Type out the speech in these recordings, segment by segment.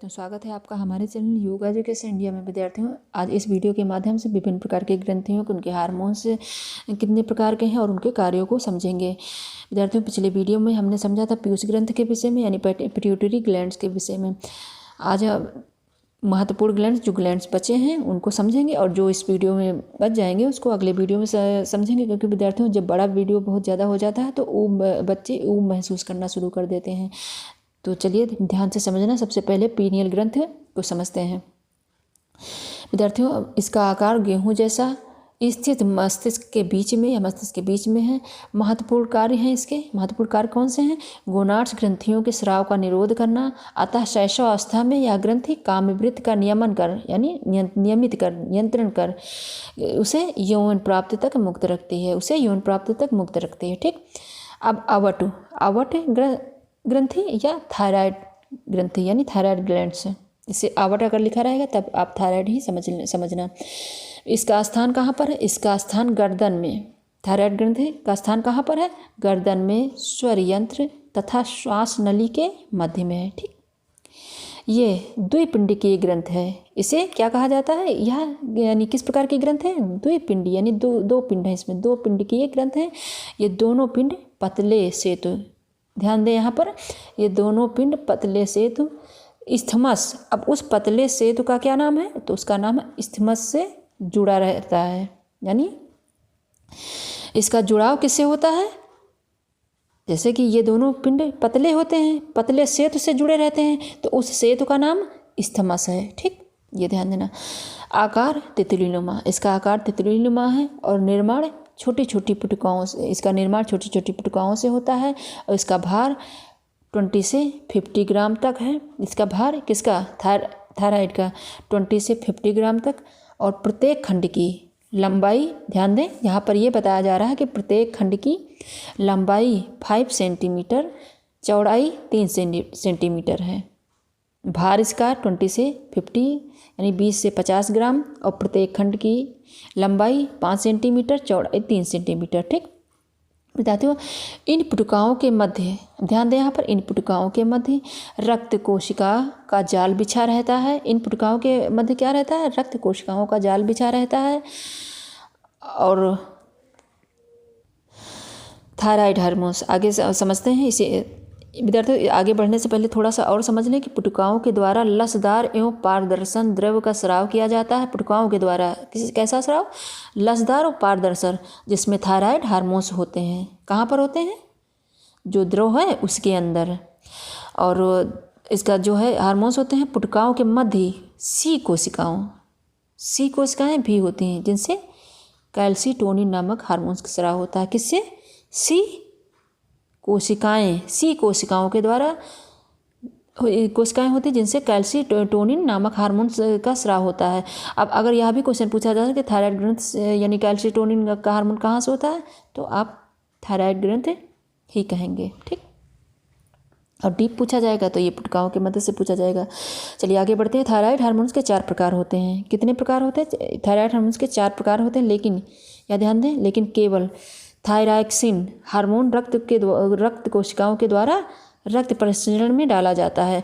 विद्यार्थियों, स्वागत है आपका हमारे चैनल योगा एजुकेशन इंडिया में। विद्यार्थियों, आज इस वीडियो के माध्यम से विभिन्न प्रकार के ग्रंथियों के उनके हार्मोन्स कितने प्रकार के हैं और उनके कार्यों को समझेंगे। विद्यार्थियों, पिछले वीडियो में हमने समझा था पीयूष ग्रंथ के विषय में, यानी पिट्यूटरी ग्लैंड्स के विषय में। आज महत्वपूर्ण ग्लैंड्स, जो ग्लैंड्स बचे हैं उनको समझेंगे, और जो इस वीडियो में बच जाएंगे उसको अगले वीडियो में समझेंगे। क्योंकि विद्यार्थियों, जब बड़ा वीडियो बहुत ज़्यादा हो जाता है तो बच्चे ऊब महसूस करना शुरू कर देते हैं। तो चलिए ध्यान से समझना। सबसे पहले पीनियल ग्रंथ को समझते हैं। विद्यार्थियों, इसका आकार गेहूं जैसा स्थित मस्तिष्क के बीच में या मस्तिष्क के बीच में है। महत्वपूर्ण कार्य हैं इसके। महत्वपूर्ण कार्य कौन से हैं? गोनाड्स ग्रंथियों के स्राव का निरोध करना। अतः शैशवावस्था में यह ग्रंथि कामवृत्ति का नियमन कर, यानी नियमित कर, नियंत्रण कर उसे यौन प्राप्ति तक मुक्त रखती है, उसे यौन प्राप्ति तक मुक्त रखती है। ठीक। अब आवट ग्रंथि या थायराइड ग्रंथि, यानी थायराइड ग्लैंड्स। इसे आवट अगर लिखा रहेगा तब आप थायराइड ही समझना। इसका स्थान कहाँ पर है? इसका स्थान गर्दन में। थायराइड ग्रंथि का स्थान कहाँ पर है? गर्दन में, स्वर यंत्र तथा श्वास नली के मध्य में है। ठीक। ये द्विपिंडिकीय ग्रंथ है। इसे क्या कहा जाता है? यह यानी किस प्रकार की ग्रंथ है? द्विपिंडी, यानी दो पिंड है इसमें, दो पिंडिकीय ग्रंथ हैं। ये दोनों पिंड पतले सेतु, ध्यान दें यहाँ पर, ये दोनों पिंड पतले सेतु इस्थमस। अब उस पतले सेतु का क्या नाम है? तो उसका नाम इस्थमस से जुड़ा रहता है। यानी इसका जुड़ाव किससे होता है? जैसे कि ये दोनों पिंड पतले होते हैं, पतले सेतु से जुड़े रहते हैं, तो उस सेतु का नाम इस्थमस है। ठीक, ये ध्यान देना। आकार तितलीनुमा, इसका आकार तितलीनुमा है और निर्माण छोटी छोटी पुटुकाओं से, इसका निर्माण छोटी छोटी पुटुकाओं से होता है। और इसका भार 20 से 50 ग्राम तक है। इसका भार किसका? थायराइड का 20 से 50 ग्राम तक। और प्रत्येक खंड की लंबाई, ध्यान दें यहाँ पर यह बताया जा रहा है कि प्रत्येक खंड की लंबाई 5 सेंटीमीटर, चौड़ाई 3 सेंटीमीटर है। भार इसका 20 से 50 यानी 20 से 50 ग्राम, और प्रत्येक खंड की लंबाई 5 सेंटीमीटर, चौड़ाई 3 सेंटीमीटर। ठीक विद्यार्थियों, इन पुटुकाओं के मध्य, ध्यान दें यहाँ पर, इन पुटुकाओं के मध्य रक्त कोशिका का जाल बिछा रहता है। इन पुटुकाओं के मध्य क्या रहता है? रक्त कोशिकाओं का जाल बिछा रहता है। और थायराइड हार्मोन्स आगे समझते हैं इसे। विद्यार्थियों, आगे बढ़ने से पहले थोड़ा सा और समझ लें कि पुटुकाओं के द्वारा लसदार एवं पारदर्शन द्रव का स्राव किया जाता है। पुटुकाओं के द्वारा कैसा स्राव? लसदार और पारदर्शन, जिसमें थायराइड हार्मोन्स होते हैं। कहाँ पर होते हैं? जो द्रव है उसके अंदर। और इसका जो है हार्मोन्स होते हैं पुटुकाओं के मध्य सी कोशिकाएं भी होती हैं, जिनसे कैल्सीटोनिन नामक हार्मोन्स का स्राव होता है। किससे? सी कोशिकाओं के द्वारा कोशिकाएं होती हैं जिनसे कैल्सीटोनिन नामक हार्मोन का स्राव होता है। अब अगर यह भी क्वेश्चन पूछा जाए कि थायराइड ग्रंथ यानी कैल्सीटोनिन का हार्मोन कहाँ से होता है, तो आप थायराइड ग्रंथ ही कहेंगे। ठीक। और डीप पूछा जाएगा तो ये पुटुकाओं के मध्य से पूछा जाएगा। चलिए आगे बढ़ते हैं। थायराइड हार्मोन्स के 4 प्रकार होते हैं। कितने प्रकार होते हैं? थायराइड हार्मोन्स के 4 प्रकार होते हैं, लेकिन या ध्यान दें, लेकिन केवल थायरॉक्सिन हार्मोन रक्त कोशिकाओं के द्वारा रक्त परिसंचरण में डाला जाता है।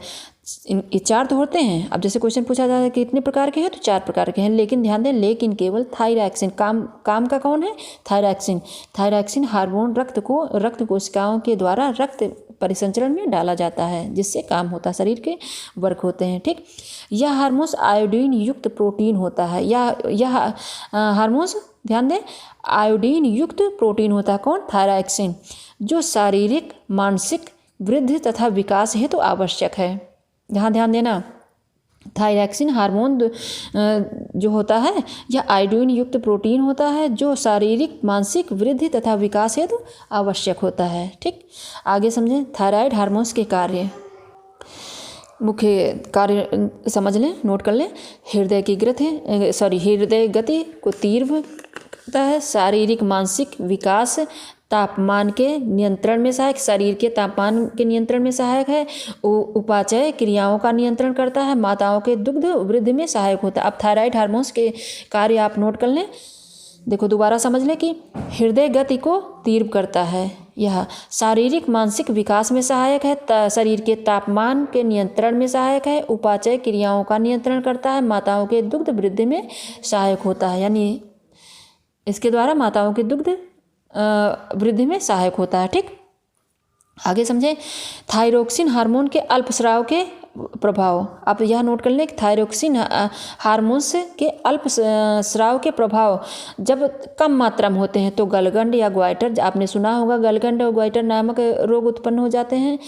ये 4 तो होते हैं। अब जैसे क्वेश्चन पूछा जाता है कि कितने प्रकार के हैं, तो 4 प्रकार के हैं, लेकिन ध्यान दें, लेकिन केवल थायरॉक्सिन, काम का कौन है? थायरॉक्सिन हार्मोन रक्त कोशिकाओं के द्वारा रक्त परिसंचरण में डाला जाता है, जिससे काम होता है, शरीर के वर्क होते हैं। ठीक। यह हार्मोन्स आयोडीन युक्त प्रोटीन होता है। यह हार्मोन्स, ध्यान दें, आयोडीन युक्त प्रोटीन होता है। कौन? थायरॉक्सिन, जो शारीरिक मानसिक वृद्धि तथा विकास हेतु आवश्यक है। यहाँ ध्यान देना, थायरॉक्सिन हार्मोन जो होता है यह आयोडीन युक्त प्रोटीन होता है, जो शारीरिक मानसिक वृद्धि तथा विकास हेतु आवश्यक होता है। ठीक। आगे समझें थायराइड हार्मोन्स के कार्य, मुख्य कार्य समझ लें, नोट कर लें। हृदय गति को तीव्र करता है, शारीरिक मानसिक विकास, तापमान के नियंत्रण में सहायक, शरीर के तापमान के नियंत्रण में सहायक है, उपाचय क्रियाओं का नियंत्रण करता है, माताओं के दुग्ध वृद्धि में सहायक होता है। अब थायराइड हार्मोन्स के कार्य आप नोट कर लें। देखो दोबारा समझ लें कि हृदय गति को तीव्र करता है, यह शारीरिक मानसिक विकास में सहायक है, शरीर के तापमान के नियंत्रण में सहायक है, उपाचय क्रियाओं का नियंत्रण करता है, माताओं के दुग्ध वृद्धि में सहायक होता है। यानी इसके द्वारा माताओं के दुग्ध वृद्धि में सहायक होता है। ठीक, आगे समझें। थायरोक्सिन हार्मोन के अल्पस्राव के प्रभाव। आप यह नोट कर लें कि थायरोक्सिन हार्मोन्स के अल्पस्राव के प्रभाव जब कम मात्रा में होते हैं तो गलगंड या ग्वाइटर, आपने सुना होगा, गलगंड और ग्वाइटर नामक रोग उत्पन्न हो जाते हैं।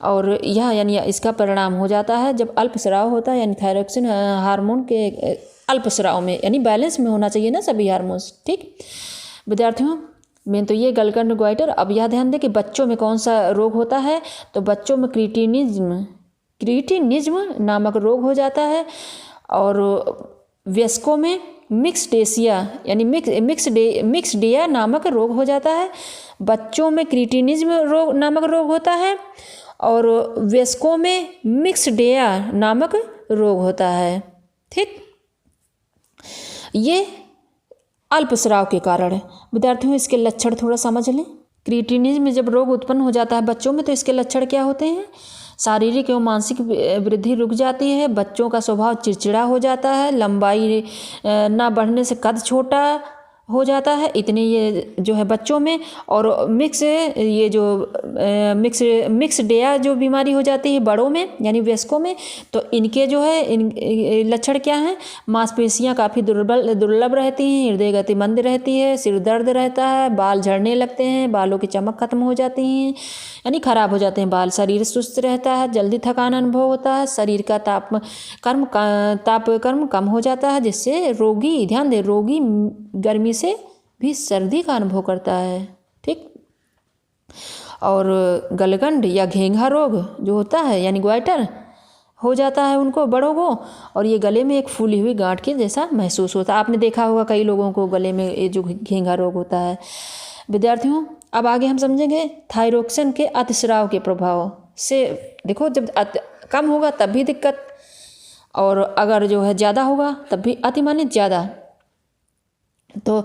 और यह यानी इसका परिणाम हो जाता है जब अल्पस्राव होता है, यानी थायरोक्सिन हार्मोन के अल्पस्राव में, यानी बैलेंस में होना चाहिए ना सभी हार्मोन्स। ठीक विद्यार्थियों, मेन तो ये गलगंड ग्वाइटर। अब यह ध्यान दें कि बच्चों में कौन सा रोग होता है, तो बच्चों में क्रीटिनिज्म नामक रोग हो जाता है, और वयस्कों में मिक्सडेसिया यानी मिक्सडिया नामक रोग हो जाता है। बच्चों में क्रीटिनिज्म रोग नामक रोग होता है और वयस्कों में मिक्सडिया नामक रोग होता है। ठीक, ये अल्पस्राव के कारण है। विद्यार्थियों, इसके लक्षण थोड़ा समझ लें। क्रीटिनिज्म में जब रोग उत्पन्न हो जाता है बच्चों में तो इसके लक्षण क्या होते हैं? शारीरिक एवं मानसिक वृद्धि रुक जाती है, बच्चों का स्वभाव चिड़चिड़ा हो जाता है, लंबाई ना बढ़ने से कद छोटा हो जाता है, इतने ये जो है बच्चों में। और मिक्स डेया जो बीमारी हो जाती है बड़ों में यानी वयस्कों में, तो इनके जो है इन लक्षण क्या हैं? मांसपेशियां काफ़ी दुर्लभ रहती हैं, हृदय गति मंद रहती है, सिर दर्द रहता है, बाल झड़ने लगते हैं, बालों की चमक खत्म हो जाती हैं यानी खराब हो जाते हैं बाल, शरीर सुस्त रहता है, जल्दी थकान अनुभव होता है, शरीर का तापक्रम कम हो जाता है, जिससे रोगी, ध्यान दें, रोगी गर्मी से भी सर्दी का अनुभव करता है। ठीक, और गलगंड या घेंघा रोग जो होता है यानी ग्वाइटर हो जाता है उनको, बड़ों को, और ये गले में एक फूली हुई गांठ के जैसा महसूस होता है। आपने देखा होगा कई लोगों को गले में ये जो घेंघा रोग होता है। विद्यार्थियों, अब आगे हम समझेंगे थायरोक्सिन के अतिस्राव के प्रभाव से। देखो, जब कम होगा तब भी दिक्कत, और अगर जो है ज़्यादा होगा तब भी, अति माने ज़्यादा। तो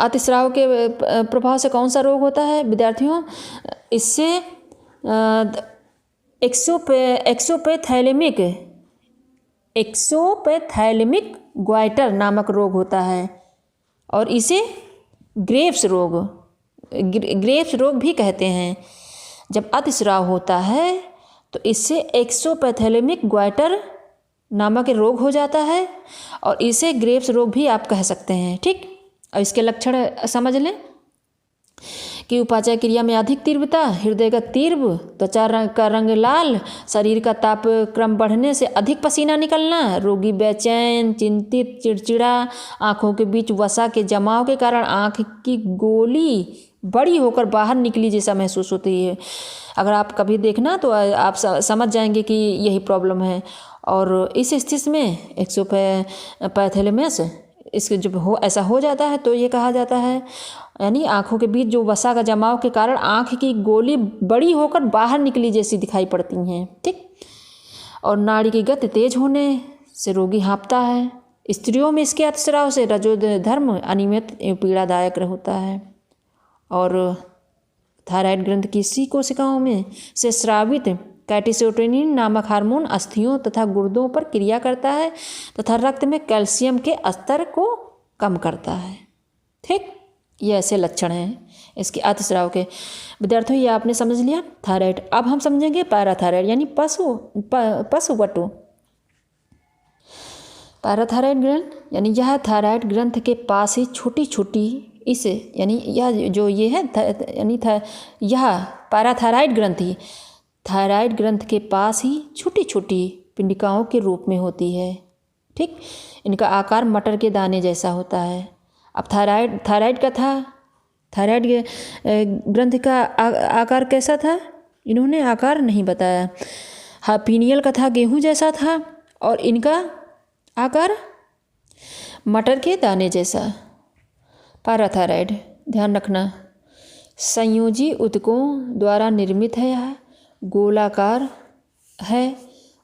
अतिस्राव के प्रभाव से कौन सा रोग होता है विद्यार्थियों? इससे एक्सोपैथैलेमिक ग्वाइटर नामक रोग होता है, और इसे ग्रेव्स रोग भी कहते हैं। जब अतिस्राव होता है तो इससे एक्सोपैथैलेमिक ग्वाइटर नामक रोग हो जाता है, और इसे ग्रेव्स रोग भी आप कह सकते हैं। ठीक, और इसके लक्षण समझ लें कि उपाचय क्रिया में अधिक तीव्रता, हृदय का तीव्र, त्वचा का रंग लाल, शरीर का तापक्रम बढ़ने से अधिक पसीना निकलना, रोगी बेचैन, चिंतित, चिड़चिड़ा, आँखों के बीच वसा के जमाव के कारण आँख की गोली बड़ी होकर बाहर निकली जैसा महसूस होती है। अगर आप कभी देखना तो आप समझ जाएंगे कि यही प्रॉब्लम है। और इस स्थिति में एक्सोपैथैलेमस इसके जब ऐसा हो जाता है तो ये कहा जाता है, यानी आँखों के बीच जो वसा का जमाव के कारण आँख की गोली बड़ी होकर बाहर निकली जैसी दिखाई पड़ती हैं। ठीक, और नाड़ी की गति तेज होने से रोगी हाँफता है। स्त्रियों में इसके अतिस्राव से रजोधर्म अनियमित पीड़ादायक होता है, और थायराइड ग्रंथि की सी कोशिकाओं में से स्रावित कैल्शिटोनिन नामक हार्मोन अस्थियों तथा गुर्दों पर क्रिया करता है तथा रक्त में कैल्शियम के स्तर को कम करता है। ठीक, ये ऐसे लक्षण हैं इसके अतिस्राव के। विद्यार्थियों, ये आपने समझ लिया थायराइड। अब हम समझेंगे पैराथायराइड यानी पशुवटु। पैराथायराइड ग्रंथ यानी यह थायराइड ग्रंथ के पास ही छोटी छोटी इस यानी यह जो ये है यानी यह पैराथायराइड ग्रंथि थायराइड ग्रंथ के पास ही छोटी छोटी पिंडिकाओं के रूप में होती है। ठीक, इनका आकार मटर के दाने जैसा होता है। अब थायराइड का था, थायराइड ग्रंथ का आकार कैसा था इन्होंने आकार नहीं बताया। हाँ, पीनियल का था गेहूँ जैसा था, और इनका आकार मटर के दाने जैसा। पैराथायराइड, ध्यान रखना, संयोजी ऊतकों द्वारा निर्मित है, यह गोलाकार है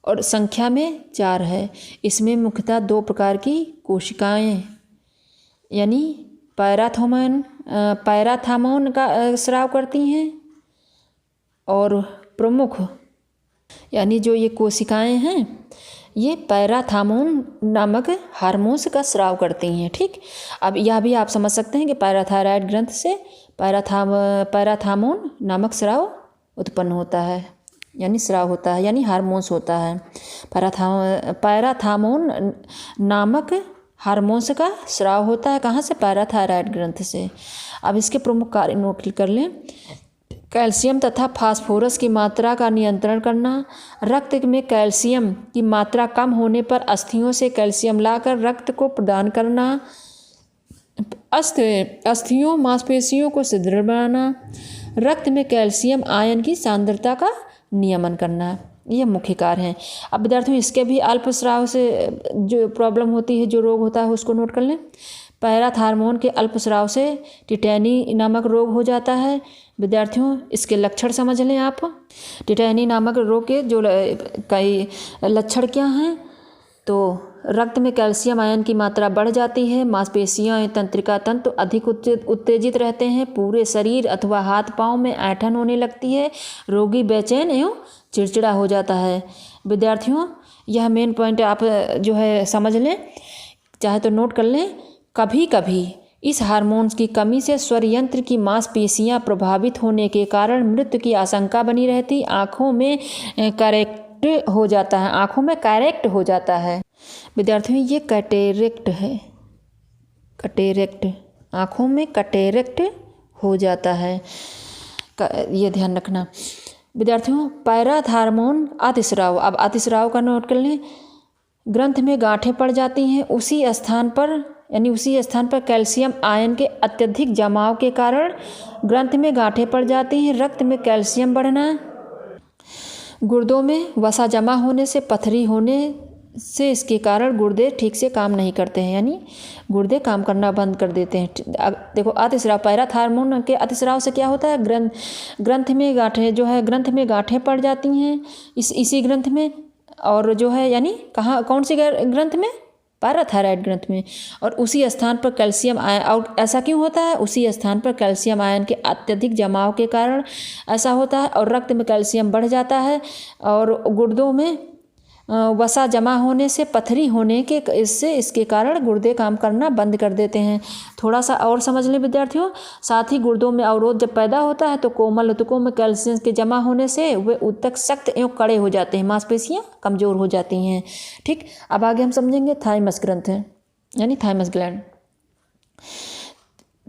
और संख्या में 4 है। इसमें मुख्यतः 2 प्रकार की कोशिकाएं यानी पैराथोमन पैराथार्मोन का स्राव करती हैं और प्रमुख यानी जो ये कोशिकाएं हैं ये पैराथार्मोन नामक हार्मोन्स का स्राव करती हैं। ठीक, अब यह भी आप समझ सकते हैं कि पैराथायराइड ग्रंथ से पैराथार्मोन नामक स्राव उत्पन्न होता है, यानी स्राव होता है, यानी हार्मोन्स होता है। पैराथार्मोन नामक हार्मोन्स का स्राव होता है कहाँ से? पैराथायराइड ग्रंथ से। अब इसके प्रमुख कार्य नोट कर लें। कैल्शियम तथा फास्फोरस की मात्रा का नियंत्रण करना, रक्त में कैल्शियम की मात्रा कम होने पर अस्थियों से कैल्शियम लाकर रक्त को प्रदान करना, अस्थियों मांसपेशियों को सुदृढ़ बनाना, रक्त में कैल्शियम आयन की सांद्रता का नियमन करना, ये मुख्य कार्य हैं। अब विद्यार्थियों इसके भी अल्पस्राव से जो प्रॉब्लम होती है, जो रोग होता है उसको नोट कर लें। पैराथार्मोन के अल्पस्राव से टिटैनी नामक रोग हो जाता है। विद्यार्थियों इसके लक्षण समझ लें आप। टिटैनी नामक रोग के जो कई लक्षण क्या हैं? तो रक्त में कैल्शियम आयन की मात्रा बढ़ जाती है, मांसपेशियां तंत्रिका तंतु अधिक उत्तेजित रहते हैं, पूरे शरीर अथवा हाथ पांव में ऐंठन होने लगती है, रोगी बेचैन एवं चिड़चिड़ा हो जाता है। विद्यार्थियों यह मेन पॉइंट आप जो है समझ लें, चाहे तो नोट कर लें। कभी कभी इस हार्मोन्स की कमी से स्वर यंत्र की मांसपेशियां प्रभावित होने के कारण मृत्यु की आशंका बनी रहती, आँखों में कैरेक्ट हो जाता है, आँखों में कैरेक्ट हो जाता है। विद्यार्थियों ये कैटेरेक्ट है, कैटेरेक्ट, आँखों में कैटेरेक्ट हो जाता है, ये ध्यान रखना। विद्यार्थियों पैराथार्मोन अतिस्राव, अब अतिस्राव का नोट कर लें। ग्रंथ में गांठें पड़ जाती हैं, उसी स्थान पर कैल्शियम आयन के अत्यधिक जमाव के कारण ग्रंथ में गांठें पड़ जाती हैं, रक्त में कैल्शियम बढ़ना, गुर्दों में वसा जमा होने से पथरी होने से इसके कारण गुर्दे ठीक से काम नहीं करते हैं, यानी गुर्दे काम करना बंद कर देते हैं। देखो अतिस्राव, पैराथार्मोन के अतिस्राव से क्या होता है? ग्रंथ में गांठें जो है, ग्रंथ में गांठें पड़ जाती हैं इसी ग्रंथ में, और जो है यानी कहाँ, कौन सी ग्रंथ में? पैराथायराइड ग्रंथ में। और उसी स्थान पर कैल्शियम आयन, और ऐसा क्यों होता है? उसी स्थान पर कैल्शियम आयन के अत्यधिक जमाव के कारण ऐसा होता है, और रक्त में कैल्शियम बढ़ जाता है, और गुर्दों में वसा जमा होने से पथरी होने के इसके कारण गुर्दे काम करना बंद कर देते हैं। थोड़ा सा और समझ लें विद्यार्थियों, साथ ही गुर्दों में अवरोध जब पैदा होता है तो कोमल ऊतकों में कैल्शियम के जमा होने से वे ऊतक सख्त एवं कड़े हो जाते हैं, मांसपेशियां कमज़ोर हो जाती हैं। ठीक, अब आगे हम समझेंगे थाइमस ग्रंथ है, यानी थाइमस ग्लैंड।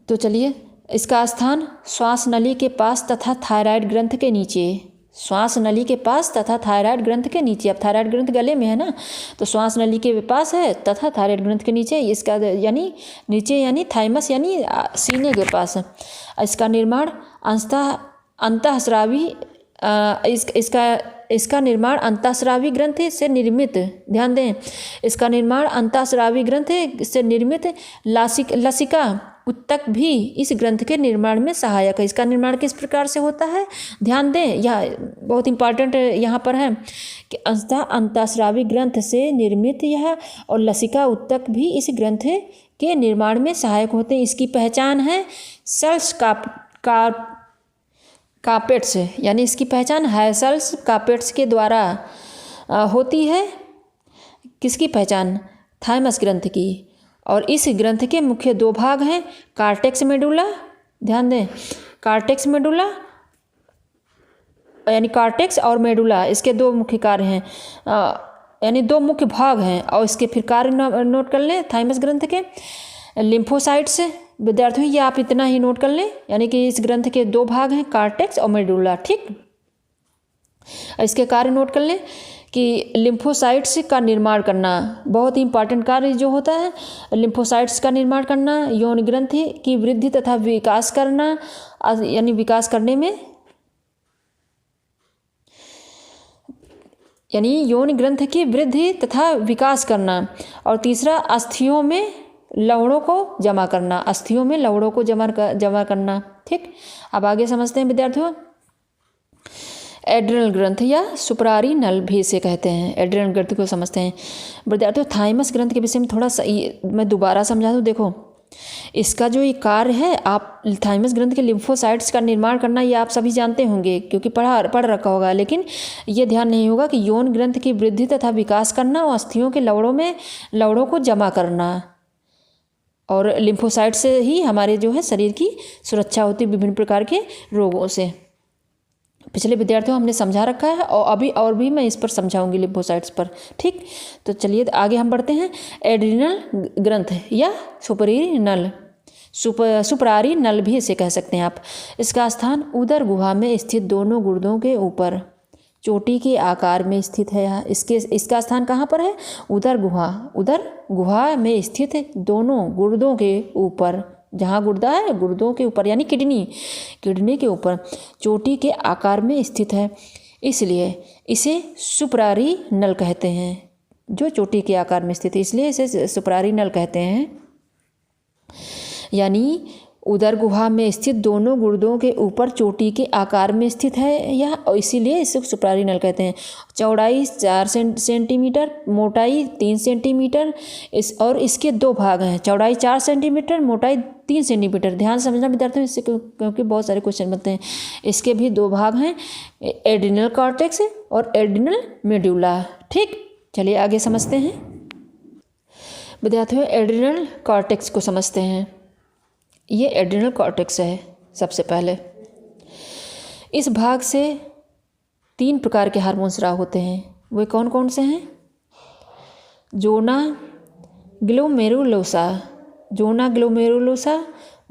तो चलिए, इसका स्थान श्वास नली के पास तथा थायराइड ग्रंथ के नीचे, श्वास नली के पास तथा थायराइड ग्रंथ के नीचे। अब थायराइड ग्रंथ गले में है ना, तो श्वास नली के पास है तथा थायराइड ग्रंथ के नीचे, इसका यानी नीचे यानी थाइमस यानी सीने के पास है। इसका निर्माण अंतःस्रावी इसका निर्माण अंतःस्रावी ग्रंथ से निर्मित, ध्यान दें, इसका निर्माण अंतःस्रावी ग्रंथ से निर्मित लसिका ऊतक भी इस ग्रंथ के निर्माण में सहायक है। इसका निर्माण किस प्रकार से होता है? ध्यान दें, यह बहुत इंपॉर्टेंट यहाँ पर है कि अंतःस्रावी ग्रंथ से निर्मित यह और लसिका ऊतक भी इस ग्रंथ के निर्माण में सहायक होते हैं। इसकी पहचान है सेल्स कार्पेट्स, यानी इसकी पहचान हेसेल्स कार्पेट्स के द्वारा होती है। किसकी पहचान? थाइमस ग्रंथ की। और इस ग्रंथ के मुख्य दो भाग हैं, कार्टेक्स मेडुला, ध्यान दें, कार्टेक्स मेडुला यानी कार्टेक्स और मेडुला, इसके दो मुख्य कार्य हैं, यानी दो मुख्य भाग हैं। और इसके फिर कार्य नोट कर लें थाइमस ग्रंथ के। लिम्फोसाइट्स, विद्यार्थियों ये आप इतना ही नोट कर लें, यानी कि इस ग्रंथ के दो भाग हैं, कार्टेक्स और मेडुला। ठीक, इसके कार्य नोट कर लें कि लिम्फोसाइट्स का निर्माण करना, बहुत ही इंपॉर्टेंट कार्य जो होता है, लिम्फोसाइट्स का निर्माण करना, यौन ग्रंथि की वृद्धि तथा विकास करना, यानी विकास करने में, यानी यौन ग्रंथ की वृद्धि तथा विकास करना। और तीसरा अस्थियों में लवणों को जमा करना, अस्थियों में लवणों को जमा करना। ठीक, अब आगे समझते हैं विद्यार्थियों। एड्रिनल ग्रंथ या सुपरारी नल भी इसे कहते हैं, एड्रिनल ग्रंथ को समझते हैं। विद्यार्थियों थाइमस ग्रंथ के विषय में थोड़ा सा मैं दोबारा समझा दूँ। देखो, इसका जो ये कार्य है, आप थाइमस ग्रंथि के लिम्फोसाइट्स का निर्माण करना, ये आप सभी जानते होंगे क्योंकि पढ़ रखा होगा, लेकिन ये ध्यान नहीं होगा कि यौन ग्रंथि की वृद्धि तथा विकास करना और अस्थियों के लवड़ों को जमा करना, और लिम्फोसाइट से ही हमारे जो है शरीर की सुरक्षा होती है विभिन्न प्रकार के रोगों से। पिछले विद्यार्थियों हमने समझा रखा है और भी मैं इस पर समझाऊंगी लिम्फोसाइट्स पर। ठीक, तो चलिए आगे हम बढ़ते हैं। एड्रिनल ग्रंथ या सुपरारी नल भी इसे कह सकते हैं आप। इसका स्थान उदर गुहा में स्थित दोनों गुर्दों के ऊपर चोटी के आकार में स्थित है। इसका स्थान कहाँ पर है? उदर गुहा में स्थित दोनों गुर्दों के ऊपर, जहाँ गुर्दा है गुर्दों के ऊपर यानी किडनी के ऊपर चोटी के आकार में स्थित है, इसलिए इसे सुपरारी नल कहते हैं। जो चोटी के आकार में स्थित है इसलिए इसे सुपरारी नल कहते हैं। यानी उदर गुहा में स्थित दोनों गुर्दों के ऊपर चोटी के आकार में स्थित है यह, इसीलिए इसे सुपरारी नल कहते हैं। चौड़ाई 4 सेंटीमीटर, मोटाई 3 सेंटीमीटर, और इसके 2 भाग हैं, चौड़ाई 4 सेंटीमीटर, मोटाई 3 सेंटीमीटर। ध्यान समझना विद्यार्थियों इससे, क्योंकि बहुत सारे क्वेश्चन बनते हैं। इसके भी 2 भाग हैं, एड्रिनल कॉर्टेक्स और एड्रिनल मेडुला। ठीक, चलिए आगे समझते हैं विद्यार्थियों। एड्रिनल कॉर्टेक्स को समझते हैं। ये एड्रिनल कॉर्टेक्स है। सबसे पहले इस भाग से 3 प्रकार के हार्मोन स्राव होते हैं। वे कौन कौन से हैं? जोना ग्लोमेरुलोसा,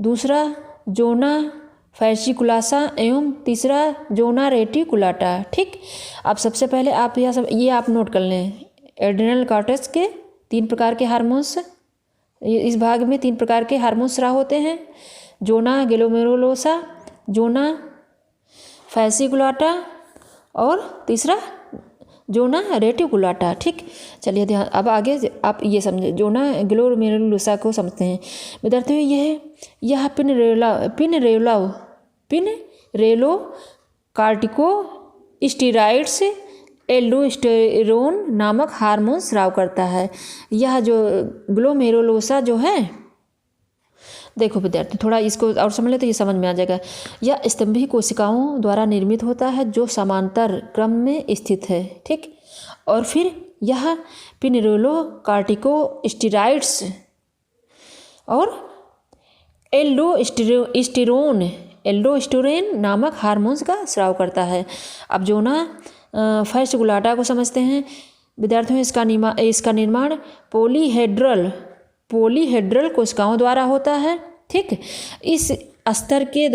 दूसरा जोना फैसिकुलासा एवं तीसरा जोना रेटिकुलाटा। ठीक, अब सबसे पहले आप ये आप नोट कर लें। एड्रिनल कॉर्टेक्स के 3 प्रकार के हार्मोन्स, इस भाग में 3 प्रकार के हार्मोन स्राव होते हैं। जोना ग्लोमेरुलोसा, जोना फैसिकुलाटा और तीसरा जोना रेटिकुलाटा। ठीक, चलिए ध्यान, अब आगे आप ये समझे जोना ग्लोमेरुलोसा को समझते हैं विद्यार्थियों। यह पिनरेलो कार्टिको स्टीराइड्स एल्डोस्टेरोन नामक हार्मोन स्राव करता है। यह जो ग्लोमेरुलोसा जो है, देखो विद्यार्थी थोड़ा इसको और समझ ले तो ये समझ में आ जाएगा। यह स्तंभी कोशिकाओं द्वारा निर्मित होता है जो समांतर क्रम में स्थित है। ठीक, और फिर यह पिनरेलो कार्टिको स्टीराइड्स और एल्डोस्टेरोन नामक हार्मोन्स का स्राव करता है। अब जोना फैसिकुलाटा को समझते हैं विद्यार्थियों। इसका निर्माण पॉलीहेड्रल कोशिकाओं द्वारा होता है। ठीक, इस स्तर के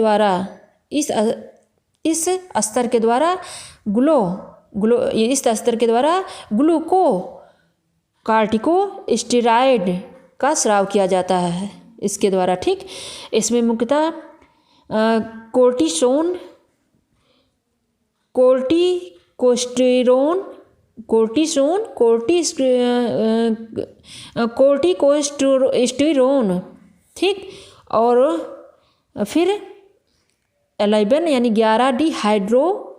द्वारा ग्लूकोकार्टिकोस्टेरॉइड का स्राव किया जाता है इसके द्वारा। ठीक, इसमें मुख्यतः कोर्टिकोस्टेरोन। ठीक, और फिर 11 यानी 11 डिहाइड्रो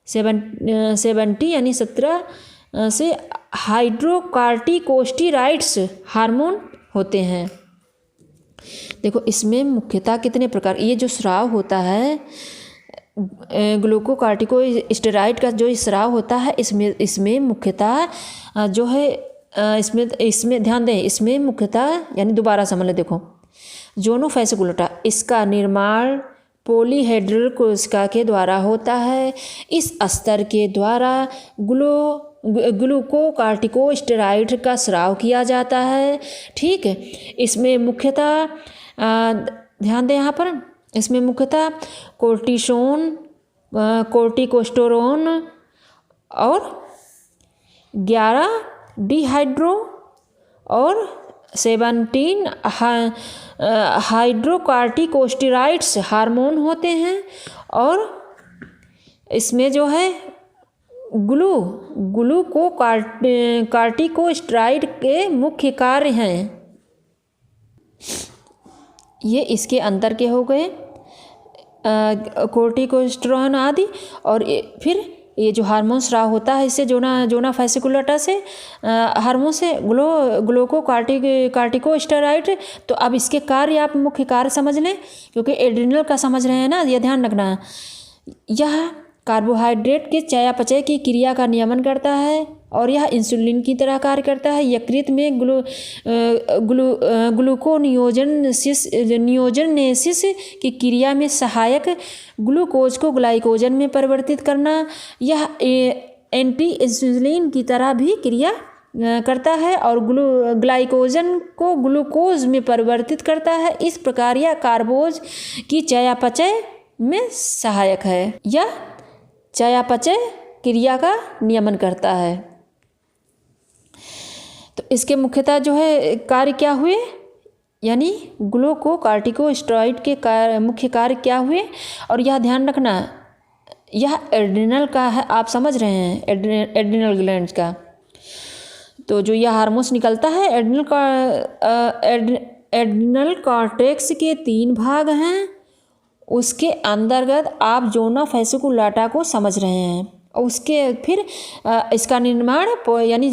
70 यानी 17 से हाइड्रोकार्टिकोस्टेरॉइड्स हार्मोन होते हैं। देखो इसमें मुख्यतः कितने प्रकार, ये जो स्राव होता है ग्लूकोकार्टिकोस्टेरॉइड का जो स्राव होता है, इसमें मुख्यतः जो है इसमें ध्यान दें, इसमें मुख्यतः यानी दोबारा समझ लें। देखो जोनो फैसिकुलाटा, इसका निर्माण पॉलीहेड्रल कोशिका के द्वारा होता है। इस स्तर के द्वारा ग्लूकोकार्टिकोस्टेरॉइड का स्राव किया जाता है। ठीक है, इसमें मुख्यतः ध्यान दें यहाँ पर, इसमें मुख्यतः कोर्टिकोस्टेरोन और 11 डिहाइड्रो और 17 हाइड्रोकार्टिकोस्टेरॉइड्स हार्मोन होते हैं। और इसमें जो है ग्लूकोकार्टिकोस्टेरॉइड के मुख्य कार्य हैं। ये इसके अंतर के हो गए कोर्टिकोस्टेरोन आदि, और फिर ये जो हार्मोन स्राव होता है इससे जोना फैसिकुलेटा से हार्मोन से कार्टिकोस्टेरॉइड। तो अब इसके कार्य आप मुख्य कार्य समझ लें, क्योंकि एड्रिनल का समझ रहे हैं ना, यह ध्यान रखना। यह कार्बोहाइड्रेट के चयापचय की क्रिया का नियमन करता है और यह इंसुलिन की तरह कार्य करता है। यकृत में ग्लूकोनियोजनेसिस की क्रिया में सहायक ग्लूकोज को ग्लाइकोजन में परिवर्तित करना। यह एंटी इंसुलिन की तरह भी क्रिया करता है और ग्लाइकोजन को ग्लूकोज में परिवर्तित करता है। इस प्रकार यह कार्बोज की चयापचय में सहायक है। यह चयापचय क्रिया का नियमन करता है। तो इसके मुख्यतः जो है कार्य क्या हुए, यानी ग्लूकोकार्टिकोस्टेरॉइड के मुख्य कार्य क्या हुए। और यह ध्यान रखना, यह एड्रिनल का है, आप समझ रहे हैं, एड्रिनल ग्लैंड्स का। तो जो यह हार्मोन्स निकलता है एड्रिनल कॉर्टेक्स के 3 भाग हैं, उसके अंतर्गत आप जोना फैसिकुलाटा को समझ रहे हैं। और उसके फिर इसका निर्माण यानी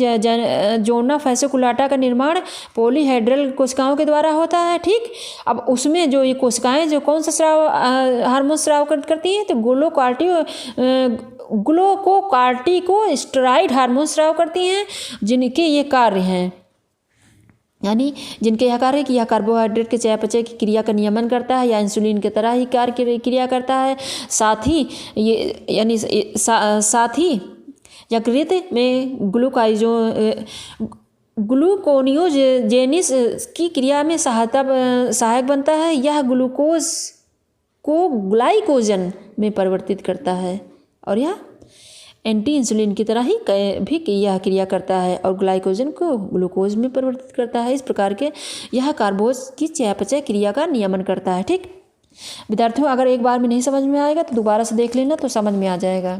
जोना फैसिकुलाटा का निर्माण पॉलीहेड्रल कोशिकाओं के द्वारा होता है। ठीक, अब उसमें जो ये कोशिकाएं जो कौन सा स्राव हार्मोन स्राव करती हैं, तो ग्लूकोकार्टिकोस्टेरॉइड हार्मोन स्राव करती हैं, जिनके ये कार्य हैं, यानी जिनके यह कार्य कि यह कार्बोहाइड्रेट के चयापचय की क्रिया का नियमन करता है या इंसुलिन की तरह ही क्रिया करता है। साथ ही यकृत में ग्लूकोनियोजेनिस की क्रिया में सहायक बनता है। यह ग्लूकोज को ग्लाइकोजन में परिवर्तित करता है और यह एंटी इंसुलिन की तरह ही भी यह क्रिया करता है और ग्लाइकोजन को ग्लूकोज में परिवर्तित करता है। इस प्रकार के यह कार्बोज की चयापचय क्रिया का नियमन करता है। ठीक विद्यार्थियों, अगर एक बार में नहीं समझ में आएगा तो दोबारा से देख लेना, तो समझ में आ जाएगा।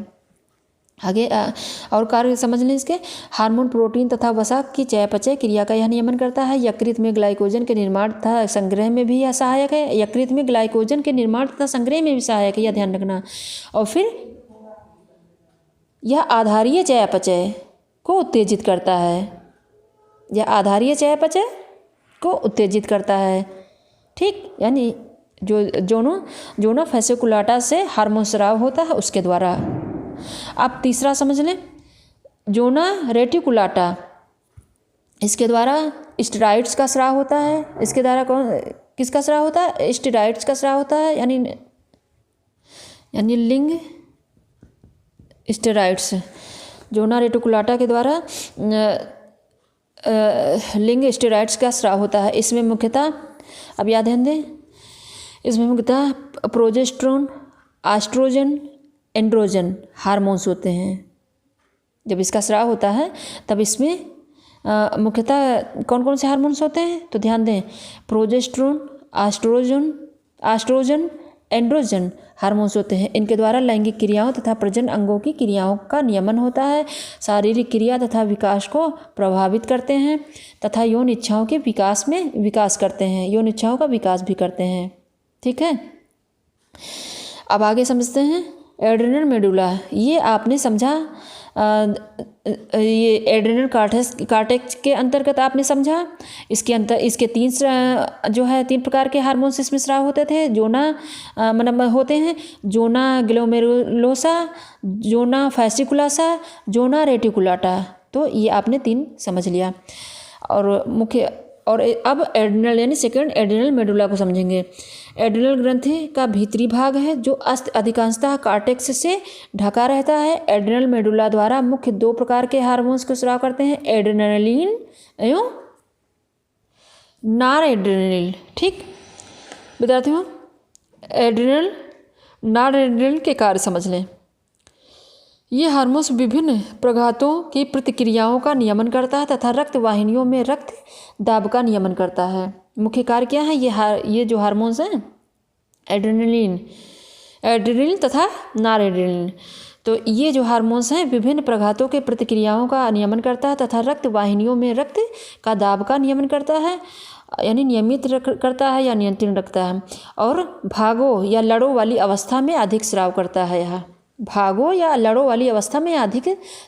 आगे और कार्य समझ लें इसके। हार्मोन प्रोटीन तथा वसा की चयापचय क्रिया का यह नियमन करता है। यकृत में ग्लाइकोजन के निर्माण तथा संग्रह में भी यह सहायक है। यकृत में ग्लाइकोजन के निर्माण तथा संग्रह में भी सहायक है, यह ध्यान रखना। और फिर यह आधारीय चयापचय को उत्तेजित करता है। यह आधारीय चयापचय को उत्तेजित करता है। ठीक, यानी जोना फैसिकुलाटा से हार्मोन स्राव होता है उसके द्वारा। आप तीसरा समझ लें, जोना रेटिकुलाटा, इसके द्वारा स्टेरॉइड्स का स्राव होता है। इसके द्वारा किसका स्राव होता है? स्टेरॉइड्स का स्राव होता है, यानी लिंग स्टेरॉइड्स। जोना रेटिकुलाटा के द्वारा लिंग स्टेरॉइड्स का स्राव होता है। इसमें मुख्यतः, अब याद ध्यान दें, इसमें मुख्यतः प्रोजेस्टेरोन, एस्ट्रोजन, एंड्रोजन हार्मोन्स होते हैं। जब इसका स्राव होता है तब इसमें मुख्यतः कौन कौन से हार्मोन्स होते हैं, तो ध्यान दें, प्रोजेस्टेरोन, एस्ट्रोजन, एंड्रोजन हार्मोन्स होते हैं। इनके द्वारा लैंगिक क्रियाओं तथा प्रजनन अंगों की क्रियाओं का नियमन होता है, शारीरिक क्रिया तथा विकास को प्रभावित करते हैं तथा यौन इच्छाओं के विकास करते हैं, यौन इच्छाओं का विकास भी करते हैं। ठीक है, अब आगे समझते हैं एड्रिनल मेडुला। ये आपने समझा, ये एड्रिनल कॉर्टेक्स के अंतर्गत आपने समझा। इसके 3 प्रकार के हार्मोन्स इसमें स्राव होते थे। होते हैं जोना ग्लोमेरुलोसा, जोना फैसिकुलासा, जोना रेटिकुलाटा। तो ये आपने 3 समझ लिया। और अब एड्रिनल यानी सेकेंड एड्रिनल मेडुला को समझेंगे। एड्रिनल ग्रंथि का भीतरी भाग है जो अधिकांशतः कॉर्टेक्स से ढका रहता है। एड्रिनल मेडुला द्वारा मुख्य 2 प्रकार के हार्मोन्स को स्राव करते हैं, एड्रेनालिन एवं नॉर एड्रेनालिन। ठीक विद्यार्थियों, एड्रिनल नॉर एड्रिनल के कार्य समझ लें। ये हार्मोन्स विभिन्न प्रघातों की प्रतिक्रियाओं का नियमन करता है तथा रक्त वाहिनियों में रक्त दाब का नियमन करता है। मुख्य कार्य क्या है? ये जो हार्मोन्स हैं एड्रिनल तथा नॉर एड्रिनल, तो ये जो हार्मोन्स हैं विभिन्न प्रघातों के प्रतिक्रियाओं का नियमन करता है तथा रक्त वाहिनियों में रक्त का दाब का नियमन करता है, यानी नियमित करता है या नियंत्रण रखता है, और भागों या लड़ों वाली अवस्था में अधिक स्राव करता है। यह भागो या लड़ो वाली अवस्था में अधिक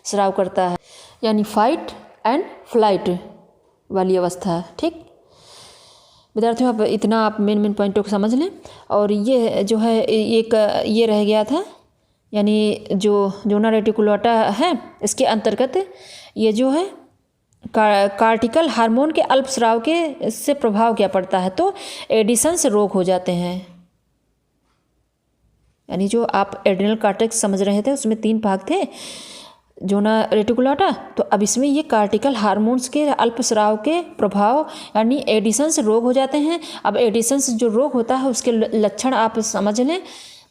स्राव करता है, यानी फाइट एंड फ्लाइट वाली अवस्था। ठीक विद्यार्थियों, अब इतना आप मेन पॉइंटों को समझ लें। और ये जो है एक ये रह गया था, यानी जो जोना रेटिकुलाटा है, इसके अंतर्गत ये जो है कार्टिकल हार्मोन के अल्प स्राव के से प्रभाव क्या पड़ता है, तो एडिशंस रोग हो जाते हैं। यानी जो आप एड्रिनल कॉर्टेक्स समझ रहे थे उसमें 3 भाग थे, जोना रेटिकुलाटा, तो अब इसमें ये कार्टिकल हार्मोन्स के अल्पस्राव के प्रभाव यानी एडिशंस रोग हो जाते हैं। अब एडिशंस जो रोग होता है उसके लक्षण आप समझ लें,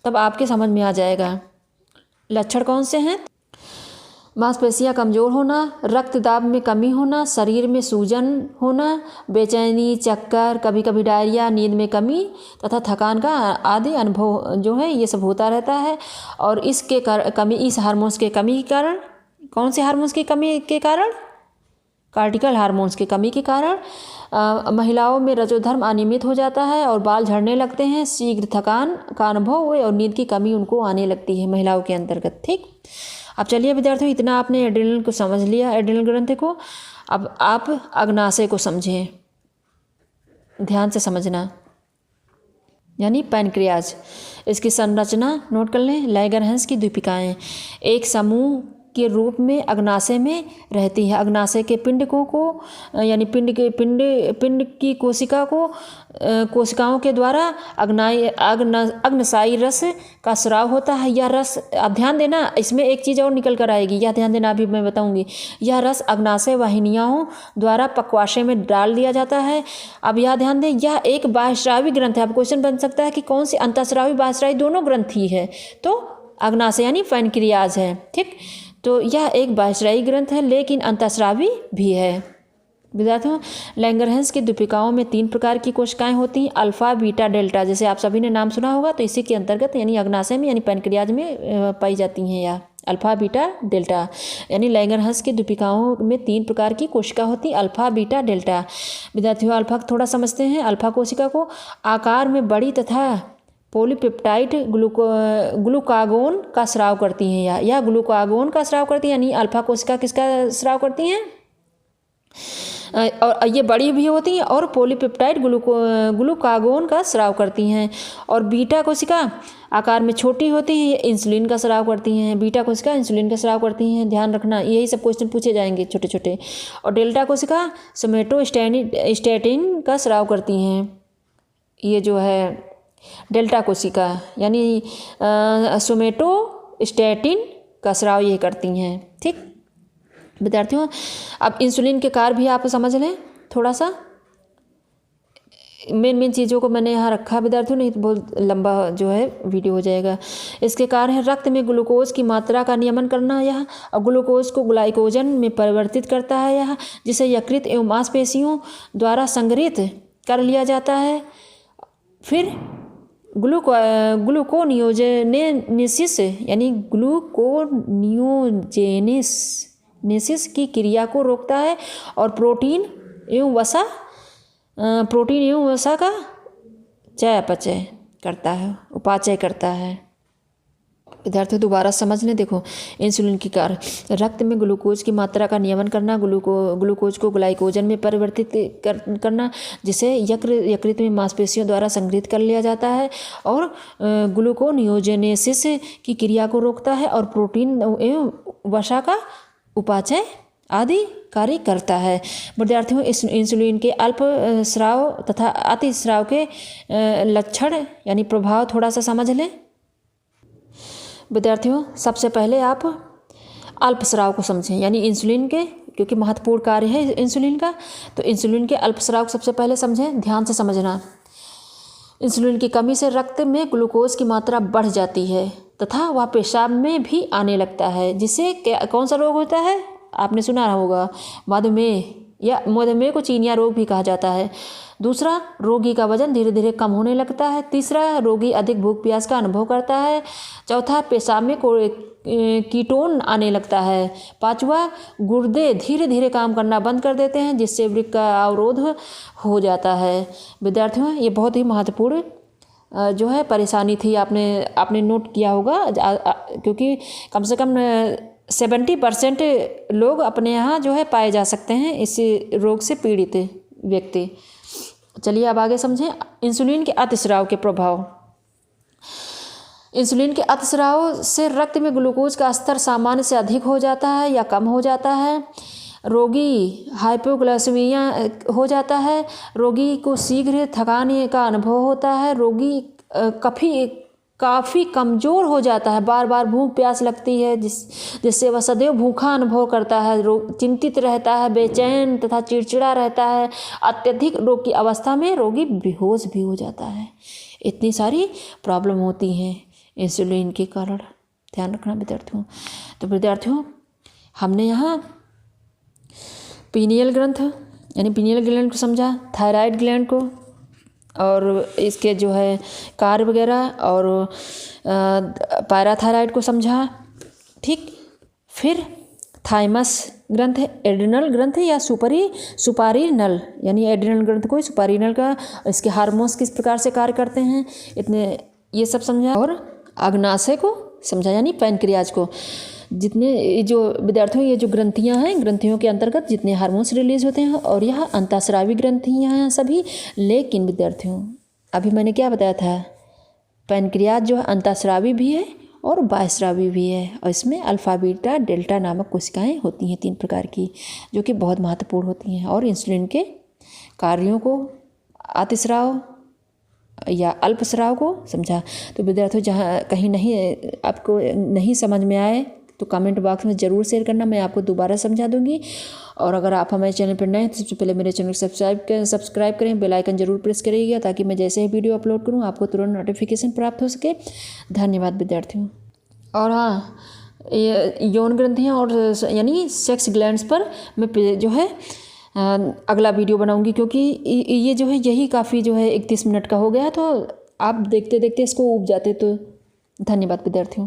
तब आपके समझ में आ जाएगा। लक्षण कौन से हैं? मांसपेशियां कमज़ोर होना, रक्त दाब में कमी होना, शरीर में सूजन होना, बेचैनी, चक्कर, कभी कभी डायरिया, नींद में कमी तथा थकान का आदि अनुभव जो है ये सब होता रहता है। और इसके कमी, इस हार्मोन्स के कमी के कारण, कौन से हार्मोन्स की कमी के कारण? कार्टिकल हार्मोन्स की कमी के कारण महिलाओं में रजोधर्म अनियमित हो जाता है और बाल झड़ने लगते हैं, शीघ्र थकान का अनुभव हुए और नींद की कमी उनको आने लगती है महिलाओं के अंतर्गत। ठीक, अब चलिए विद्यार्थियों, इतना आपने एड्रिनल को समझ लिया, एड्रिनल ग्रंथि को। अब आप अग्नाशय को समझें, ध्यान से समझना, यानी पैनक्रियाज। इसकी संरचना नोट कर लें। लैंगरहैंस की द्वीपिकाएँ एक समूह के रूप में अग्नाशय में रहती है। अग्नाशय के पिंडकों को यानी पिंड की कोशिकाओं के द्वारा अग्नसायी रस का स्राव होता है। यह रस, आप ध्यान देना, इसमें एक चीज़ और निकल कर आएगी, यह ध्यान देना, अभी मैं बताऊंगी। यह रस अग्नाशय वाहिनियों द्वारा पक्वाशय में डाल दिया जाता है। अब यह ध्यान दें, यह एक बाह्यस्रावी ग्रंथ है। अब क्वेश्चन बन सकता है कि कौन सी अंतःस्रावी बाह्यस्रावी दोनों ग्रंथि है, तो अग्नाशय यानी पैनक्रियाज है। ठीक, तो यह एक बाह्यस्रावी ग्रंथ है लेकिन अंतःस्रावी भी है। विद्यार्थियों, लैंगरहैंस की द्वीपिकाओं में 3 प्रकार की कोशिकाएं होती हैं, अल्फा, बीटा, डेल्टा। जैसे आप सभी ने नाम सुना होगा, तो इसी के अंतर्गत यानी अग्नाशय में यानी पैनक्रियाज में पाई जाती हैं यह अल्फा, बीटा, डेल्टा। यानी लैंगरहैंस की द्वीपिकाओं में 3 प्रकार की कोशिका होती, अल्फा, बीटा, डेल्टा। विद्यार्थियों, अल्फा थोड़ा समझते हैं। अल्फा कोशिका को आकार में बड़ी तथा पॉलीपेप्टाइड ग्लूकागोन का स्राव करती हैं। या ग्लूकागोन का स्राव करती हैं, यानी अल्फा कोशिका किसका स्राव करती हैं? और ये बड़ी भी होती हैं और पॉलीपेप्टाइड ग्लूकागोन का स्राव करती हैं। और बीटा कोशिका आकार में छोटी होती हैं, ये इंसुलिन का स्राव करती हैं। बीटा कोशिका इंसुलिन का स्राव करती हैं, ध्यान रखना, यही सब क्वेश्चन पूछे जाएंगे छोटे छोटे। और डेल्टा कोशिका सोमेटोस्टैटिन का स्राव करती हैं। ये जो है डेल्टा कोशिका यानी सोमेटोस्टैटिन का स्राव ये करती हैं। ठीक विद्यार्थियों, अब इंसुलिन के कार्य भी आप समझ लें थोड़ा सा। मेन चीज़ों को मैंने यहाँ रखा विद्यार्थियों, नहीं तो बहुत लंबा जो है वीडियो हो जाएगा। इसके कार्य है रक्त में ग्लूकोज की मात्रा का नियमन करना यह, और ग्लूकोज को ग्लाइकोजन में परिवर्तित करता है यह, जिसे यकृत एवं मांसपेशियों द्वारा संग्रहित कर लिया जाता है। फिर ग्लूकोनियोजेनेसिस यानी ग्लूकोनियोजेनेसिस की क्रिया को रोकता है और प्रोटीन एवं वसा का चयापचय करता है, उपाचय करता है। विद्यार्थियों दोबारा समझ लें, देखो इंसुलिन की कार्य, रक्त में ग्लूकोज की मात्रा का नियमन करना, ग्लूकोज को ग्लाइकोजन में परिवर्तित करना, जिसे यकृत में मांसपेशियों द्वारा संग्रहित कर लिया जाता है, और ग्लूकोनियोजेनेसिस की क्रिया को रोकता है और प्रोटीन एवं वसा का उपाचय आदि कार्य करता है। विद्यार्थियों, इस इंसुलिन के अल्प स्राव तथा अतिस्राव के लक्षण यानी प्रभाव थोड़ा सा समझ लें। विद्यार्थियों, सबसे पहले आप अल्पस्राव को समझें, यानी इंसुलिन के, क्योंकि महत्वपूर्ण कार्य है इंसुलिन का, तो इंसुलिन के अल्पस्राव को सबसे पहले समझें, ध्यान से समझना। इंसुलिन की कमी से रक्त में ग्लूकोज की मात्रा बढ़ जाती है तथा वह पेशाब में भी आने लगता है, जिससे कौन सा रोग होता है? आपने सुना होगा मधुमेह, या मधुमेह को चीनिया रोग भी कहा जाता है। दूसरा, रोगी का वजन धीरे धीरे कम होने लगता है। तीसरा, रोगी अधिक भूख प्यास का अनुभव करता है। चौथा, पेशाब में कीटोन आने लगता है। पांचवा, गुर्दे धीरे धीरे काम करना बंद कर देते हैं, जिससे वृक्क का अवरोध हो जाता है। विद्यार्थियों, ये बहुत ही महत्वपूर्ण जो है परेशानी थी, आपने नोट किया होगा। क्योंकि कम से कम 70% लोग अपने यहाँ जो है पाए जा सकते हैं इस रोग से पीड़ित व्यक्ति। चलिए अब आगे समझें इंसुलिन के अतिस्राव के प्रभाव। इंसुलिन के अतिस्राव से रक्त में ग्लूकोज का स्तर सामान्य से अधिक हो जाता है या कम हो जाता है। रोगी हाइपोग्लाइसेमिया हो जाता है। रोगी को शीघ्र थकान का अनुभव होता है। रोगी काफ़ी कमज़ोर हो जाता है। बार बार भूख प्यास लगती है जिससे वह सदैव भूखा अनुभव करता है। चिंतित रहता है, बेचैन तथा चिड़चिड़ा रहता है। अत्यधिक रोग की अवस्था में रोगी बेहोश भी हो जाता है। इतनी सारी प्रॉब्लम होती हैं इंसुलिन के कारण, ध्यान रखना विद्यार्थियों। तो विद्यार्थियों हमने यहाँ पीनियल ग्रंथ यानी पीनियल ग्लैंड को समझा, थायराइड ग्लैंड को और इसके जो है कार्य वगैरह, और पैराथायराइड को समझा। ठीक, फिर थाइमस ग्रंथ है, एड्रिनल ग्रंथ है या सुपारीनल यानी एड्रिनल ग्रंथ को सुपारीनल का, इसके हार्मोन्स किस प्रकार से कार्य करते हैं, इतने ये सब समझा। और अग्नाशय को समझा यानी पैनक्रियाज को। जितने जो विद्यार्थियों ये जो ग्रंथियां हैं, ग्रंथियों के अंतर्गत जितने हार्मोन्स रिलीज होते हैं, और यह अंतःस्रावी ग्रंथियां हैं सभी। लेकिन विद्यार्थियों अभी मैंने क्या बताया था, पैनक्रियाज जो है अंतःस्रावी भी है और बाह्यस्रावी भी है, और इसमें अल्फा बीटा डेल्टा नामक कोशिकाएं होती हैं 3 प्रकार की, जो कि बहुत महत्वपूर्ण होती हैं और इंसुलिन के कार्यों को, अतिस्राव या अल्पस्राव को समझा। तो विद्यार्थियों जहाँ कहीं नहीं आपको नहीं समझ में आए तो कमेंट बॉक्स में ज़रूर शेयर करना, मैं आपको दोबारा समझा दूंगी। और अगर आप हमारे चैनल पर नए हैं तो सबसे पहले मेरे चैनल को सब्सक्राइब करें, बेल आइकन जरूर प्रेस करिएगा ताकि मैं जैसे ही वीडियो अपलोड करूं आपको तुरंत नोटिफिकेशन प्राप्त हो सके। धन्यवाद विद्यार्थियों। और हाँ, यौन ग्रंथियाँ और यानी सेक्स ग्लैंड्स पर मैं जो है अगला वीडियो बनाऊंगी, क्योंकि ये जो है यही काफ़ी जो है 31 मिनट का हो गया, तो आप देखते देखते इसको ऊब जाते। तो धन्यवाद विद्यार्थियों।